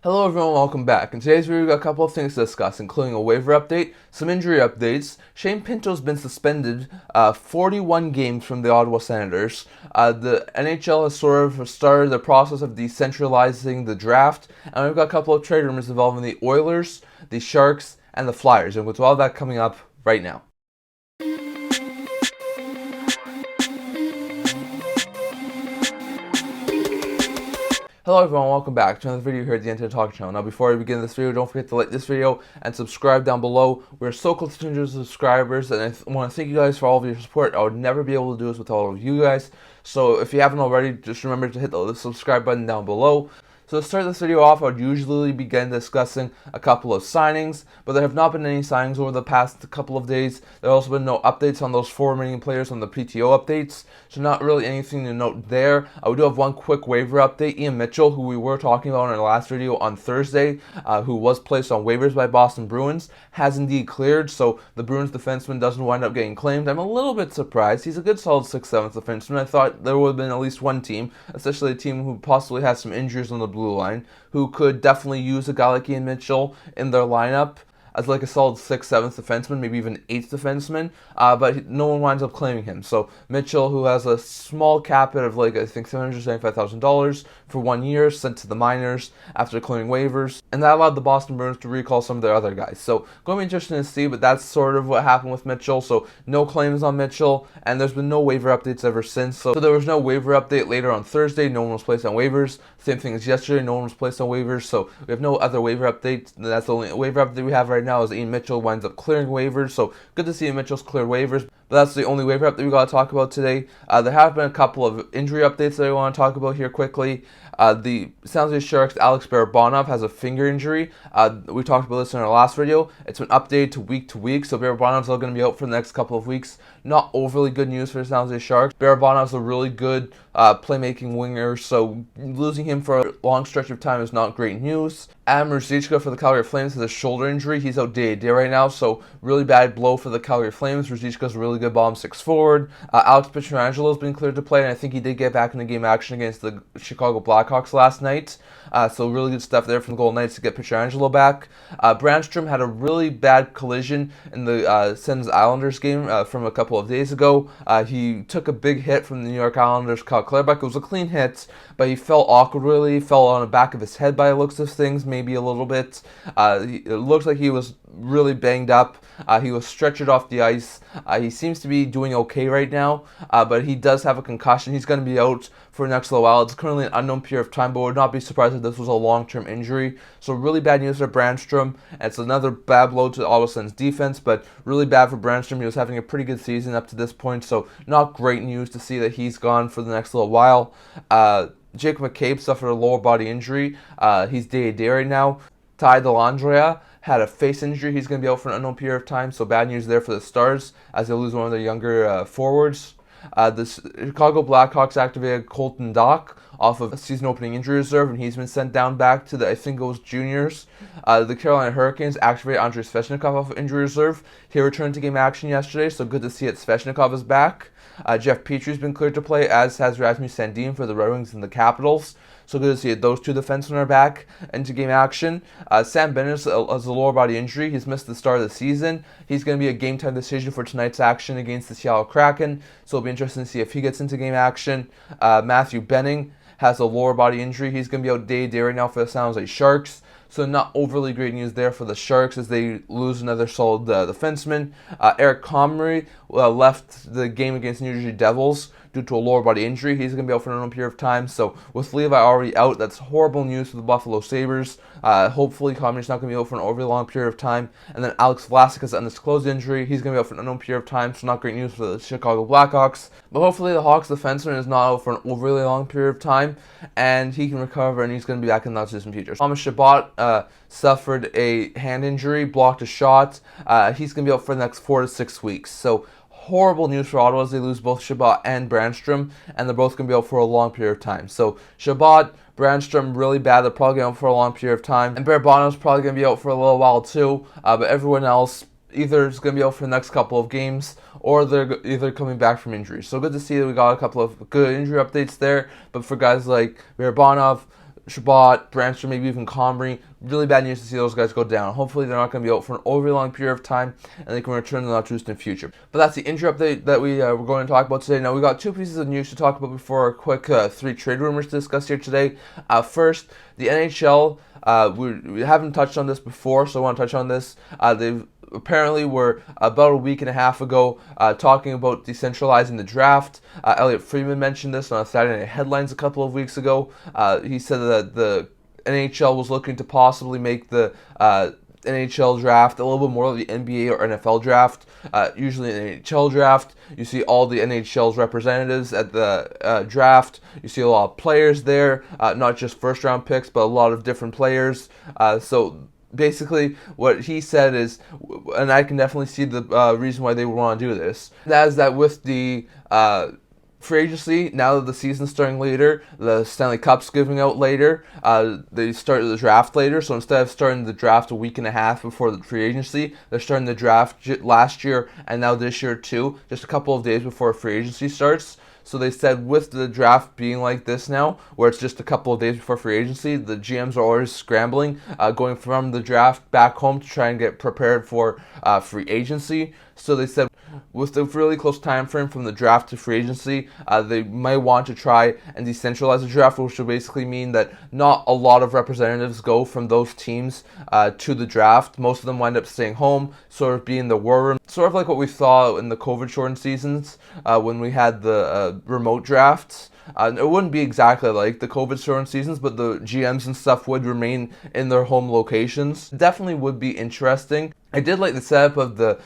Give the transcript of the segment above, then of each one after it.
Hello everyone, welcome back. In today's video, we've got a couple of things to discuss, including a waiver update, some injury updates. Shane Pinto's been suspended 41 games from the Ottawa Senators. The NHL has sort of started the process of decentralizing the draft, and we've got a couple of trade rumors involving the Oilers, the Sharks, and the Flyers, and with all that coming up right now. Hello everyone, welcome back to another video here at the Internet Talk Channel. Now before we begin this video, don't forget to like this video and subscribe down below. We're so close to 200 subscribers, and I want to thank you guys for all of your support. I would never be able to do this without all of you guys. So if you haven't already, just remember to hit the subscribe button down below. So to start this video off, I would usually begin discussing a couple of signings, but there have not been any signings over the past couple of days. There have also been no updates on those 4 remaining players on the PTO updates, so not really anything to note there. We do have one quick waiver update. Ian Mitchell, who we were talking about in our last video on Thursday, who was placed on waivers by Boston Bruins, has indeed cleared, so the Bruins defenseman doesn't wind up getting claimed. I'm a little bit surprised. He's a good solid 6/7 defenseman. I thought there would have been at least one team, especially a team who possibly has some injuries on the blue line, who could definitely use a guy like Ian Mitchell in their lineup as like a solid 6th, 7th defenseman, maybe even 8th defenseman, but no one winds up claiming him. So Mitchell, who has a small cap hit of like I think $775,000 for 1 year, sent to the minors after clearing waivers, and that allowed the Boston Bruins to recall some of their other guys. So going to be interesting to see, but that's sort of what happened with Mitchell. So no claims on Mitchell, and there's been no waiver updates ever since. So there was no waiver update later on Thursday. No one was placed on waivers. Same thing as yesterday. No one was placed on waivers. So we have no other waiver updates. That's the only waiver update we have right now is Ian Mitchell winds up clearing waivers. So good to see Ian Mitchell's cleared waivers. But that's the only waiver update we got to talk about today. There have been a couple of injury updates that I want to talk about here quickly. The San Jose Sharks' Alex Barbanov has a finger injury. We talked about this in our last video. It's been updated to week, so Barabanov's still going to be out for the next couple of weeks. Not overly good news for the San Jose Sharks. Barabanov's a really good playmaking winger, so losing him for a long stretch of time is not great news. Adam Ruzicka for the Calgary Flames has a shoulder injury. He's out day-to-day right now, so really bad blow for the Calgary Flames. Ruzicka's a really good bottom 6 forward. Alex Pietrangelo has been cleared to play, and I think he did get back in the game action against the Chicago Blackhawks last night. So really good stuff there from the Golden Knights to get Pietrangelo back. Brannstrom had a really bad collision in the Sens Islanders game from a couple of days ago. He took a big hit from the New York Islanders' Kyle Clareback. It was a clean hit, but he fell awkwardly, fell on the back of his head by the looks of things, maybe a little bit. It looks like he was really banged up. He was stretchered off the ice. He seems to be doing okay right now, but he does have a concussion. He's going to be out for the next little while. It's currently an unknown period of time, but would not be surprised if this was a long-term injury. So really bad news for Brannstrom. It's another bad blow to the Ottawa Sens defense, but really bad for Brannstrom. He was having a pretty good season up to this point, so not great news to see that he's gone for the next little while. Jake McCabe suffered a lower body injury. He's day-to-day right now. Ty Dellandrea had a face injury. He's going to be out for an unknown period of time, so bad news there for the Stars as they lose one of their younger forwards. The Chicago Blackhawks activated Colton Dach off of a season opening injury reserve, and he's been sent down back to I think it was juniors. The Carolina Hurricanes activated Andrei Svechnikov off of injury reserve. He returned to game action yesterday, so good to see that Svechnikov is back. Jeff Petry's been cleared to play, as has Rasmus Sandin for the Red Wings and the Capitals. So good to see it. Those two defensemen are back into game action. Sam Bennett has a lower body injury. He's missed the start of the season. He's going to be a game time decision for tonight's action against the Seattle Kraken. So it'll be interesting to see if he gets into game action. Matthew Benning has a lower body injury. He's going to be out day-to-day right now for the San Jose Sharks. So not overly great news there for the Sharks as they lose another solid defenseman. Eric Comrie left the game against the New Jersey Devils due to a lower body injury. He's going to be out for an unknown period of time. So with Levi already out, that's horrible news for the Buffalo Sabres. Hopefully Comrie's not going to be out for an overly long period of time. And then Alex Vlasic has an undisclosed injury. He's going to be out for an unknown period of time, so not great news for the Chicago Blackhawks. But hopefully the Hawks defenseman is not out for an overly long period of time, and he can recover, and he's going to be back in the not-too-distant future. Thomas Chabot suffered a hand injury, blocked a shot. He's going to be out for the next 4 to 6 weeks. So horrible news for Ottawa as they lose both Chabot and Brannstrom, and they're both going to be out for a long period of time. So Chabot, Brannstrom, really bad. They're probably going to be out for a long period of time. And Barbanov's probably going to be out for a little while too, but everyone else either is going to be out for the next couple of games, or they're either coming back from injury. So good to see that we got a couple of good injury updates there, but for guys like Barbanov, Chabot, Brannstrom, maybe even Comrie. Really bad news to see those guys go down. Hopefully they're not going to be out for an overly long period of time and they can return in the not too distant future. But that's the injury update that we're going to talk about today. Now we got two pieces of news to talk about before a quick three trade rumors to discuss here today. First, the NHL. We haven't touched on this before, so I want to touch on this. They've apparently were about a week and a half ago talking about decentralizing the draft. Elliot Friedman mentioned this on Saturday Night Headlines a couple of weeks ago. He said that the NHL was looking to possibly make the NHL draft a little bit more like the NBA or NFL draft. Usually in the NHL draft, you see all the NHL's representatives at the draft. You see a lot of players there, not just first round picks, but a lot of different players. So basically, what he said is, and I can definitely see the reason why they would want to do this. That is that with the free agency, now that the season's starting later, the Stanley Cup's giving out later, they start the draft later. So instead of starting the draft a week and a half before the free agency, they're starting the draft last year and now this year too, just a couple of days before free agency starts. So they said with the draft being like this now, where it's just a couple of days before free agency, the GMs are always scrambling, going from the draft back home to try and get prepared for free agency. So they said with the really close time frame from the draft to free agency, they might want to try and decentralize the draft, which would basically mean that not a lot of representatives go from those teams to the draft. Most of them wind up staying home, sort of being the war room, sort of like what we saw in the COVID-shortened seasons when we had the remote drafts. It wouldn't be exactly like the COVID-shortened seasons, but the GMs and stuff would remain in their home locations. Definitely would be interesting. I did like the setup of the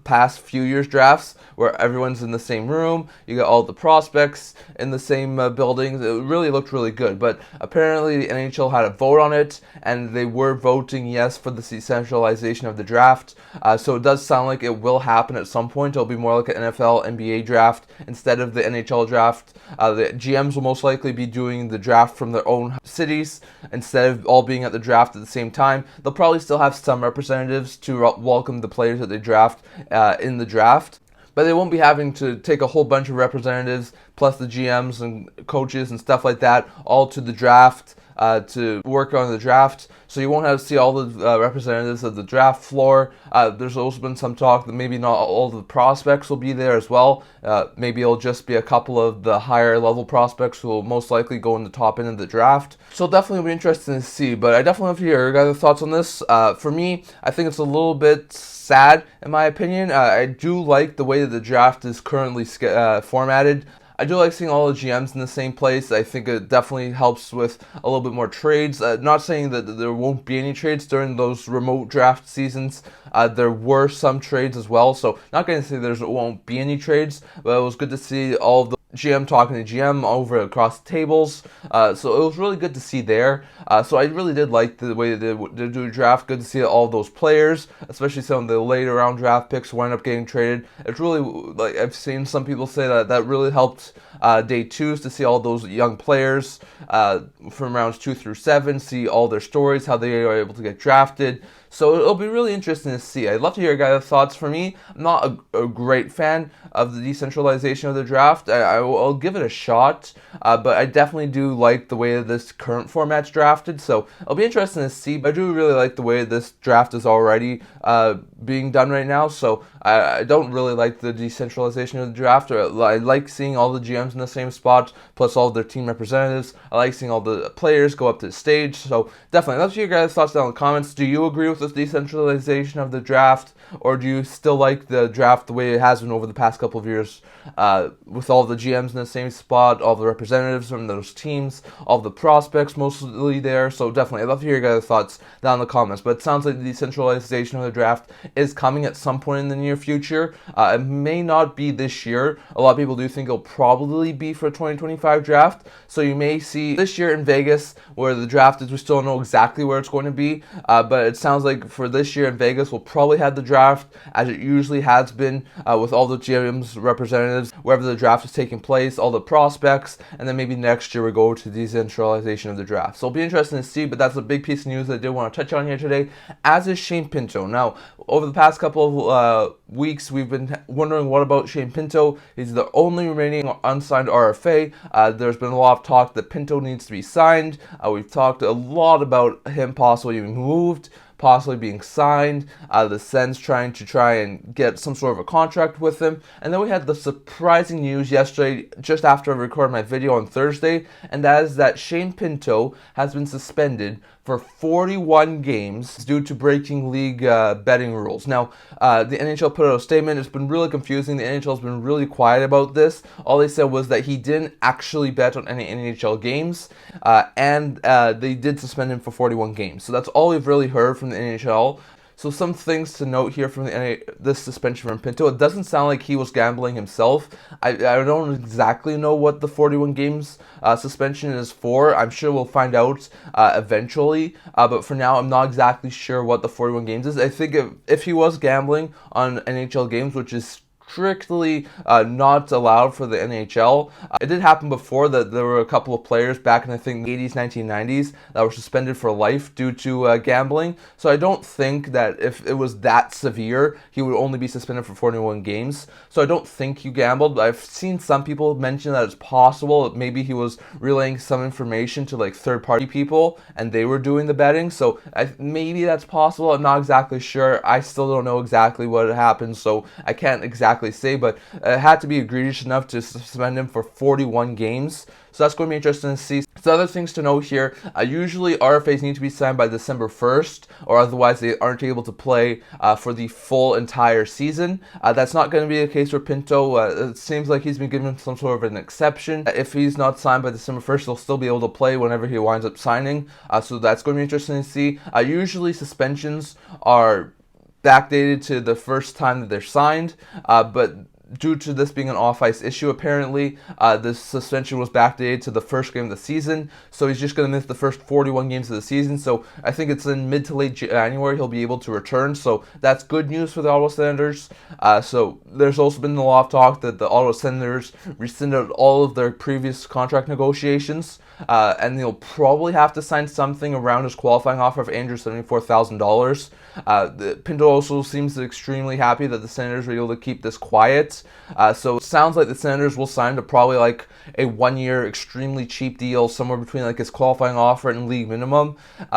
past few years' drafts where everyone's in the same room. You got all the prospects in the same buildings. It really looked really good. But apparently the NHL had a vote on it, and they were voting yes for the decentralization of the draft. So it does sound like it will happen at some point. It'll be more like an NFL, NBA draft instead of the NHL draft. The GMs will most likely be doing the draft from their own cities instead of all being at the draft at the same time. They'll probably still have some representatives to welcome the players that they draft in the draft, but they won't be having to take a whole bunch of representatives plus the GMs and coaches and stuff like that all to the draft to work on the draft. So you won't have to see all the representatives of the draft floor. There's also been some talk that maybe not all the prospects will be there as well. Maybe it'll just be a couple of the higher level prospects who will most likely go in the top end of the draft. So definitely will be interesting to see, but I definitely want to hear your guys' thoughts on this. For me, I think it's a little bit sad in my opinion. I do like the way that the draft is currently formatted. I do like seeing all the GMs in the same place. I think it definitely helps with a little bit more trades. Not saying that there won't be any trades during those remote draft seasons. There were some trades as well, so not going to say there won't be any trades, but it was good to see all of the GM talking to GM over across tables. So it was really good to see there. So I really did like the way they do a draft. Good to see all of those players, especially some of the later round draft picks wind up getting traded. It's really, like I've seen some people say that really helped day twos to see all those young players from rounds 2 through 7, see all their stories, how they are able to get drafted. So it'll be really interesting to see. I'd love to hear your guys' thoughts. For me, I'm not a great fan of the decentralization of the draft. I'll give it a shot, but I definitely do like the way that this current format's drafted. So it'll be interesting to see. But I do really like the way this draft is already being done right now. So I don't really like the decentralization of the draft. I like seeing all the GMs in the same spot, plus all of their team representatives. I like seeing all the players go up to the stage. So definitely, I'd love to hear your guys' thoughts down in the comments. Do you agree with this decentralization of the draft, or do you still like the draft the way it has been over the past couple of years, with all the GMs in the same spot, all the representatives from those teams, all the prospects mostly there? So definitely, I'd love to hear your guys' thoughts down in the comments. But it sounds like the decentralization of the draft is coming at some point in the near future. It may not be this year. A lot of people do think it'll probably be for a 2025 draft. So you may see this year in Vegas where the draft is, we still don't know exactly where it's going to be, but it sounds like for this year in Vegas, we'll probably have the draft as it usually has been, with all the GM's representatives, wherever the draft is taking place, all the prospects, and then maybe next year we go to decentralization of the draft. So it'll be interesting to see, but that's a big piece of news that I did want to touch on here today, as is Shane Pinto. Now, over the past couple of weeks, we've been wondering what about Shane Pinto. He's the only remaining unsigned RFA. There's been a lot of talk that Pinto needs to be signed. We've talked a lot about him possibly being moved, possibly being signed, the Sens trying and get some sort of a contract with him. And then we had the surprising news yesterday, just after I recorded my video on Thursday, and that is that Shane Pinto has been suspended for 41 games due to breaking league betting rules. Now, the NHL put out a statement. It's been really confusing. The NHL has been really quiet about this. All they said was that he didn't actually bet on any NHL games, and they did suspend him for 41 games. So that's all we've really heard from the NHL. So some things to note here from this suspension from Pinto. It doesn't sound like he was gambling himself. I don't exactly know what the 41 games suspension is for. I'm sure we'll find out eventually. But for now, I'm not exactly sure what the 41 games is. I think if he was gambling on NHL games, which is strictly not allowed for the NHL. It did happen before that there were a couple of players back in, I think, the 80s, 1990s that were suspended for life due to gambling. So I don't think that if it was that severe, he would only be suspended for 41 games. So I don't think he gambled. I've seen some people mention that it's possible that maybe he was relaying some information to like third-party people and they were doing the betting. So maybe that's possible. I'm not exactly sure. I still don't know exactly what happened, so I can't exactly say, but it had to be egregious enough to suspend him for 41 games. So that's going to be interesting to see. So other things to note here, usually RFAs need to be signed by December 1st, or otherwise they aren't able to play for the full entire season. That's not going to be the case for Pinto. It seems like he's been given some sort of an exception. If he's not signed by December 1st, he'll still be able to play whenever he winds up signing. So that's going to be interesting to see. Usually suspensions are backdated to the first time that they're signed, but due to this being an off-ice issue, apparently, this suspension was backdated to the first game of the season, so he's just going to miss the first 41 games of the season. So I think it's in mid to late January he'll be able to return, so that's good news for the Ottawa Senators. So there's also been a lot of talk that the Ottawa Senators rescinded all of their previous contract negotiations, and they'll probably have to sign something around his qualifying offer of $874,000. Pinto also seems extremely happy that the Senators were able to keep this quiet. So it sounds like the Senators will sign to probably like a 1-year extremely cheap deal, somewhere between like his qualifying offer and league minimum.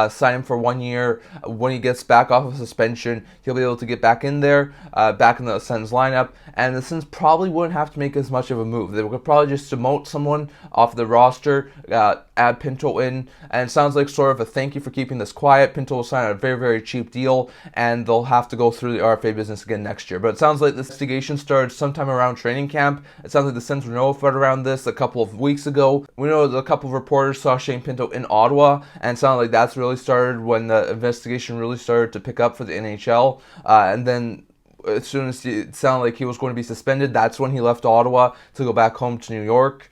Sign him for 1 year. When he gets back off of suspension, he'll be able to get back in there, back in the Sens lineup, and the Sens probably wouldn't have to make as much of a move. They would probably just demote someone off the roster, add Pinto in, and it sounds like sort of a thank you for keeping this quiet. Pinto will sign a very, very cheap deal, and they'll have to go through the RFA business again next year. But it sounds like this investigation started sometime around training camp. It sounds like the Sens were notified around this a couple of weeks ago. We know that a couple of reporters saw Shane Pinto in Ottawa, and it sounded like that's really started when the investigation really started to pick up for the NHL. And then as soon as it sounded like he was going to be suspended, that's when he left Ottawa to go back home to New York.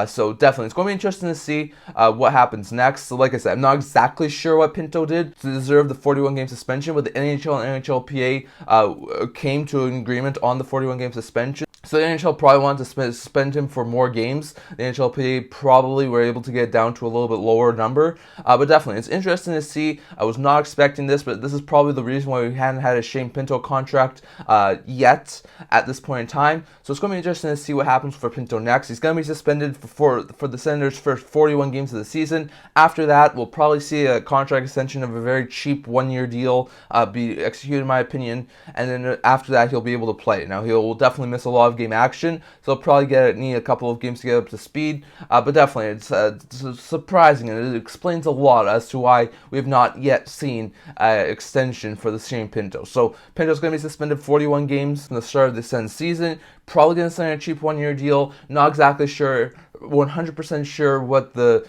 So definitely, it's going to be interesting to see what happens next. So like I said, I'm not exactly sure what Pinto did to deserve the 41-game suspension, but the NHL and NHLPA came to an agreement on the 41-game suspension. So the NHL probably wanted to suspend him for more games. The NHLPA probably were able to get down to a little bit lower number. But definitely, it's interesting to see. I was not expecting this, but this is probably the reason why we hadn't had a Shane Pinto contract yet at this point in time. So it's going to be interesting to see what happens for Pinto next. He's going to be suspended for the Senators' first 41 games of the season. After that, we'll probably see a contract extension of a very cheap 1-year deal be executed, in my opinion. And then after that, he'll be able to play. Now, he'll definitely miss a lot of game action, so he'll probably need a couple of games to get up to speed. But definitely, it's surprising, and it explains a lot as to why we have not yet seen extension for the Shane Pinto. So Pinto's going to be suspended 41 games from the start of the Sens season. Probably going to sign a cheap 1-year deal. Not exactly sure, 100% sure what the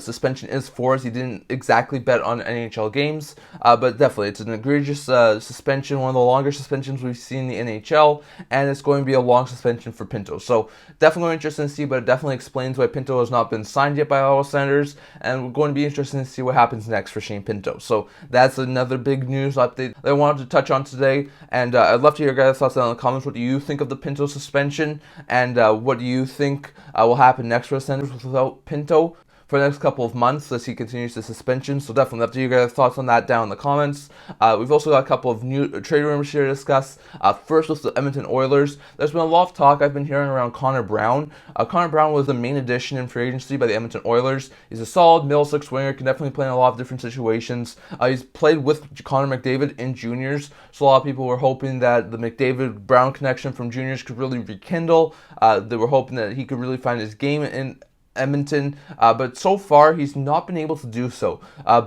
suspension is for, as he didn't exactly bet on NHL games. But definitely, it's an egregious suspension, one of the longer suspensions we've seen in the NHL, and it's going to be a long suspension for Pinto. So definitely interesting to see, but it definitely explains why Pinto has not been signed yet by Ottawa Senators, and we're going to be interested to see what happens next for Shane Pinto. So that's another big news update that I wanted to touch on today, and I'd love to hear your guys' thoughts down in the comments. What do you think of the Pinto suspension, and what do you think will happen next for the Senators without Pinto? for the next couple of months as he continues the suspension. So definitely love to hear your guys' thoughts on that down in the comments. We've also got a couple of new trade rumors here to discuss. First was the Edmonton Oilers. There's been a lot of talk I've been hearing around Connor Brown. Connor Brown was the main addition in free agency by the Edmonton Oilers. He's a solid middle six winger, can definitely play in a lot of different situations. He's played with Connor McDavid in juniors, so a lot of people were hoping that the McDavid-Brown connection from juniors could really rekindle. They were hoping that he could really find his game in Edmonton, but so far he's not been able to do so.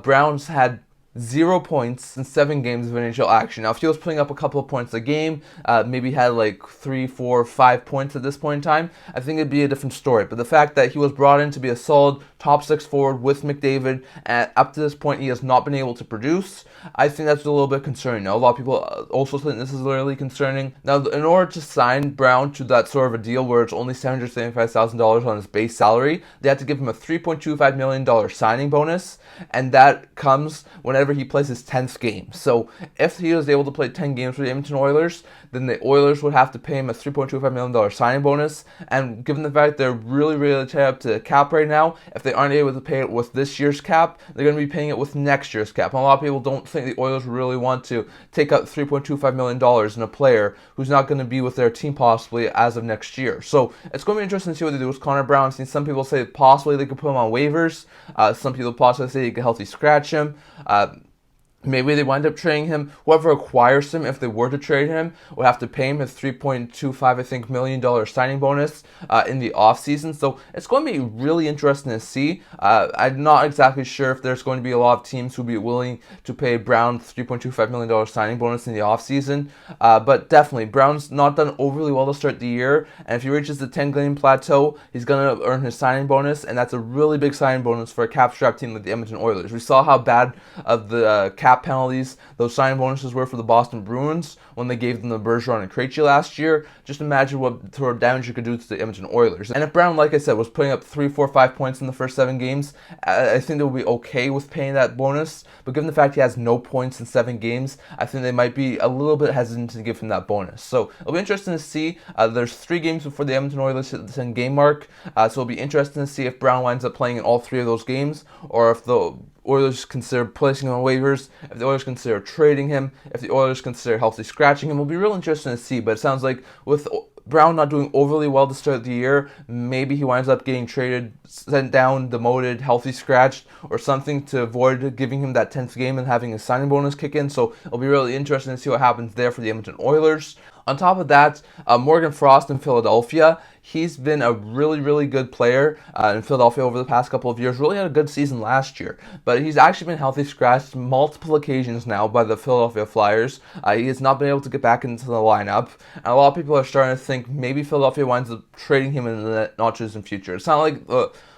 Brown's had 0 points in 7 games of NHL action. Now, if he was putting up a couple of points a game, maybe had like 3, 4, 5 points at this point in time, I think it'd be a different story. But the fact that he was brought in to be a solid top 6 forward with McDavid, and up to this point he has not been able to produce, I think that's a little bit concerning. Now, a lot of people also think this is really concerning. Now, in order to sign Brown to that sort of a deal where it's only $775,000 on his base salary, they had to give him a $3.25 million signing bonus, and that comes whenever he plays his 10th game. So if he was able to play 10 games for the Edmonton Oilers, then the Oilers would have to pay him a $3.25 million signing bonus. And given the fact they're really tied up to the cap right now, if they aren't able to pay it with this year's cap, they're going to be paying it with next year's cap. And a lot of people don't think the Oilers really want to take out $3.25 million in a player who's not going to be with their team possibly as of next year. So it's going to be interesting to see what they do with Connor Brown. I've seen some people say possibly they could put him on waivers. Some people possibly say they could healthy scratch him. Maybe they wind up trading him. Whoever acquires him, if they were to trade him, would have to pay him a $3.25 million signing bonus in the offseason. So it's going to be really interesting to see. I'm not exactly sure if there's going to be a lot of teams who would be willing to pay Brown $3.25 million signing bonus in the offseason. But definitely, Brown's not done overly well to start the year. And if he reaches the 10-game plateau, he's going to earn his signing bonus. And that's a really big signing bonus for a cap-strapped team like the Edmonton Oilers. We saw how bad of the cap penalties those signing bonuses were for the Boston Bruins when they gave them the Bergeron and Krejci last year. Just imagine what sort of damage you could do to the Edmonton Oilers. And if Brown, like I said, was putting up 3, 4, 5 points in the first 7 games, I think they would be okay with paying that bonus. But given the fact he has no points in 7 games, I think they might be a little bit hesitant to give him that bonus. So it'll be interesting to see. There's 3 games before the Edmonton Oilers hit the 10-game mark. So it'll be interesting to see if Brown winds up playing in all 3 of those games, or if the Oilers consider placing him on waivers, if the Oilers consider trading him, if the Oilers consider healthy scratching him. Will be real interesting to see, but it sounds like with Brown not doing overly well to start the year, maybe he winds up getting traded, sent down, demoted, healthy scratched, or something to avoid giving him that 10th game and having his signing bonus kick in. So it'll be really interesting to see what happens there for the Edmonton Oilers. On top of that, Morgan Frost in Philadelphia. He's been a really good player in Philadelphia over the past couple of years. Really had a good season last year. But he's actually been healthy scratched multiple occasions now by the Philadelphia Flyers. He has not been able to get back into the lineup. And a lot of people are starting to think maybe Philadelphia winds up trading him in the not distant future. It's not like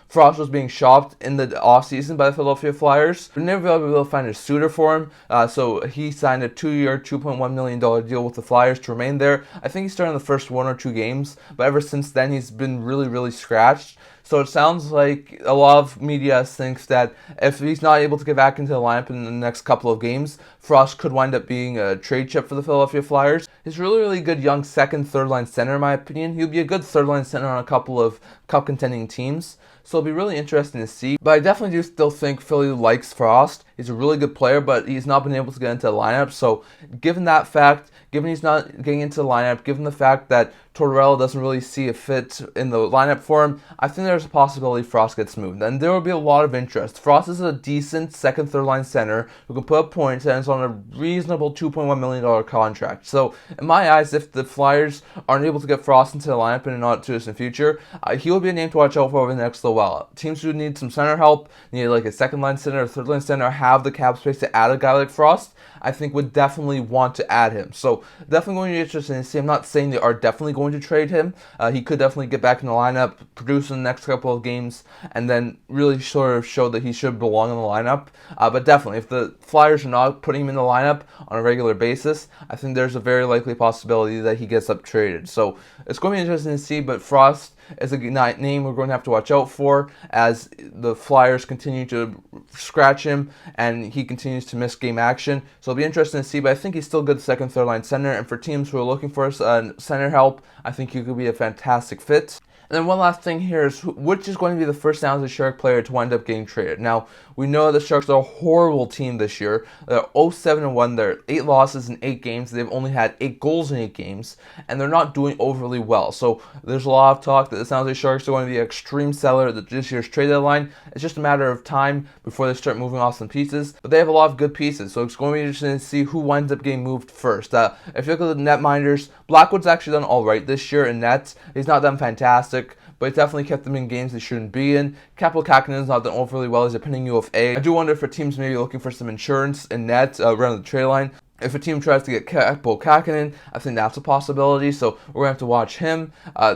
Frost was being shopped in the offseason by the Philadelphia Flyers. They never been able to find a suitor for him, so he signed a 2-year, $2.1 million deal with the Flyers to remain there. I think he started in the first 1 or 2 games, but ever since then he's been really scratched. So it sounds like a lot of media thinks that if he's not able to get back into the lineup in the next couple of games, Frost could wind up being a trade chip for the Philadelphia Flyers. He's really good young second, third line center in my opinion. He'll be a good third line center on a couple of cup contending teams. So it'll be really interesting to see. But I definitely do still think Philly likes Frost. He's a really good player, but he's not been able to get into the lineup. So given that fact, given he's not getting into the lineup, given the fact that Tortorella doesn't really see a fit in the lineup for him, I think there's a possibility Frost gets moved. And there will be a lot of interest. Frost is a decent second, third line center who can put up points and is on a reasonable $2.1 million contract. So in my eyes, if the Flyers aren't able to get Frost into the lineup in the not too distant future, he will be a name to watch out for over the next little while. Teams who need some center help, need like a second line center or third line center, have the cap space to add a guy like Frost, I think would definitely want to add him. So definitely going to be interesting to see. I'm not saying they are definitely going to trade him. He could definitely get back in the lineup, produce in the next couple of games, and then really sort of show that he should belong in the lineup. But definitely, if the Flyers are not putting him in the lineup on a regular basis, I think there's a very likely possibility that he gets up traded. So it's going to be interesting to see, but Frost is a name we're going to have to watch out for as the Flyers continue to scratch him and he continues to miss game action. So it'll be interesting to see, but I think he's still good second, third line center. And for teams who are looking for center help, I think he could be a fantastic fit. And then one last thing here is which is going to be the first San Jose Shark player to wind up getting traded. Now, we know the Sharks are a horrible team this year. They're 0-7-1. They're 8 losses in 8 games. They've only had 8 goals in 8 games, and they're not doing overly well. So there's a lot of talk that the San Jose Sharks are going to be an extreme seller at this year's trade deadline. It's just a matter of time before they start moving off some pieces. But they have a lot of good pieces, so it's going to be interesting to see who winds up getting moved first. If you look at the netminders, Blackwood's actually done all right this year in nets. He's not done fantastic, but it definitely kept them in games they shouldn't be in. Kakko-Kähkönen's not done overly well. He's a pending UFA. I do wonder if a team's maybe looking for some insurance in net around the trade line. If a team tries to get Chabot, I think that's a possibility, so we're going to have to watch him.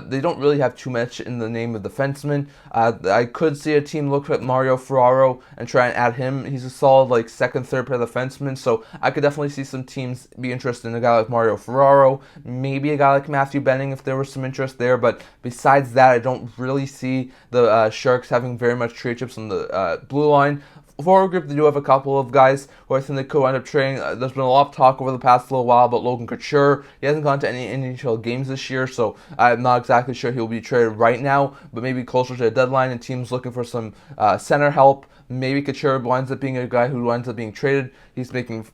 They don't really have too much in the name of defenseman. I could see a team look at Mario Ferraro and try and add him. He's a solid, second, third pair defenseman, so I could definitely see some teams be interested in a guy like Mario Ferraro, maybe a guy like Matthew Benning if there was some interest there, but besides that, I don't really see the Sharks having very much trade chips on the blue line. Forward group, they do have a couple of guys who I think they could end up trading. There's been a lot of talk over the past little while about Logan Couture. He hasn't gone to any NHL games this year, so I'm not exactly sure he'll be traded right now, but maybe closer to the deadline and teams looking for some center help. Maybe Couture winds up being a guy who winds up being traded. He's making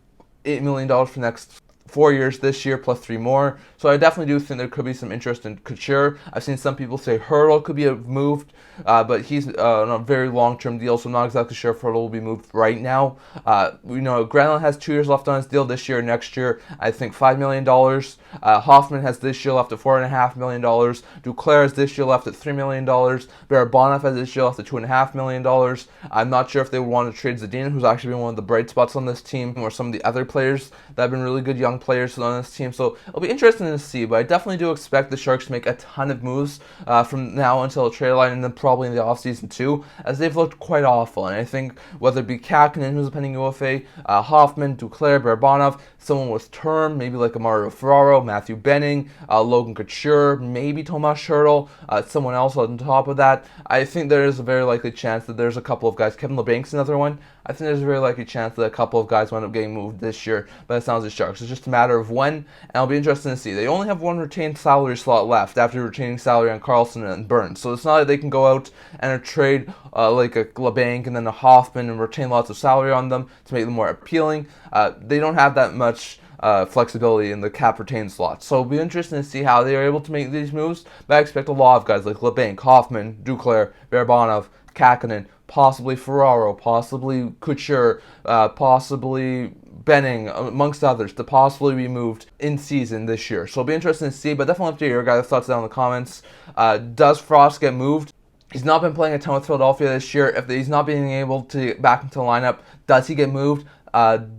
$8 million for the next 4 years this year plus 3 more. So I definitely do think there could be some interest in Couture. I've seen some people say Hurdle could be moved, but he's on a very long-term deal, so I'm not exactly sure if Hurdle will be moved right now. We know Granlund has 2 years left on his deal this year and next year. I think $5 million. Hoffman has this year left at $4.5 million. Duclair has this year left at $3 million. Barbanov has this year left at $2.5 million. I'm not sure if they would want to trade Zadina, who's actually been one of the bright spots on this team, or some of the other players that have been really good young players on this team, so it'll be interesting to see, but I definitely do expect the Sharks to make a ton of moves from now until the trade line, and then probably in the offseason too, as they've looked quite awful. And I think whether it be Kähkönen, who's a pending UFA, Hoffman, Duclair, Barbanov, someone with term, maybe like a Mario Ferraro, Matthew Benning, Logan Couture, maybe Tomas Hurdle, someone else on top of that, I think there is a very likely chance that there's a couple of guys. Kevin LeBank's another one. I think there's a very likely chance that a couple of guys wind up getting moved this year by the San Jose Sharks. It's just a matter of when, and it'll be interesting to see. They only have one retained salary slot left after retaining salary on Carlson and Burns, so it's not like they can go out and trade like a LeBanc and then a Hoffman and retain lots of salary on them to make them more appealing. They don't have that much flexibility in the cap retained slot. So it'll be interesting to see how they are able to make these moves, but I expect a lot of guys like LeBanc, Hoffman, Duclair, Barbanov, Kähkönen, possibly Ferraro, possibly Couture, possibly Benning, amongst others, to possibly be moved in season this year. So it'll be interesting to see, but definitely up to your guys' thoughts down in the comments. Does Frost get moved? He's not been playing a ton with Philadelphia this year. If he's not being able to get back into the lineup, does he get moved?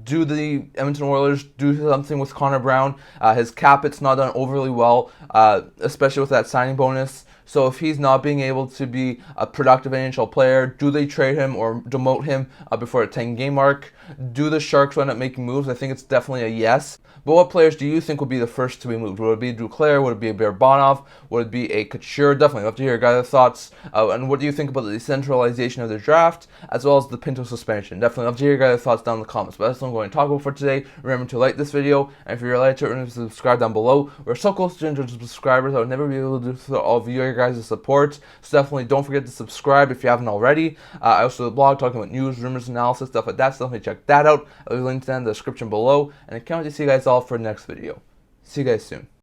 Do the Edmonton Oilers do something with Connor Brown? His cap, it's not done overly well, especially with that signing bonus. So if he's not being able to be a productive NHL player, do they trade him or demote him before a 10-game mark? Do the Sharks end up making moves? I think it's definitely a yes. But what players do you think would be the first to be moved? Would it be Duclair? Would it be a Barbanov? Would it be a Couture? Definitely love to hear your guys' thoughts. And what do you think about the decentralization of the draft, as well as the Pinto suspension? Definitely love to hear your guys' thoughts down in the comments. But that's what I'm going to talk about for today. Remember to like this video, and if you're related to it, remember to subscribe down below. We're so close to 200 subscribers, I would never be able to do for all of your guys' support. So definitely don't forget to subscribe if you haven't already. I also have a blog talking about news, rumors, analysis, stuff like that. So definitely check that out. I'll leave links down in the description below. And I can't wait to see you guys all for the next video. See you guys soon.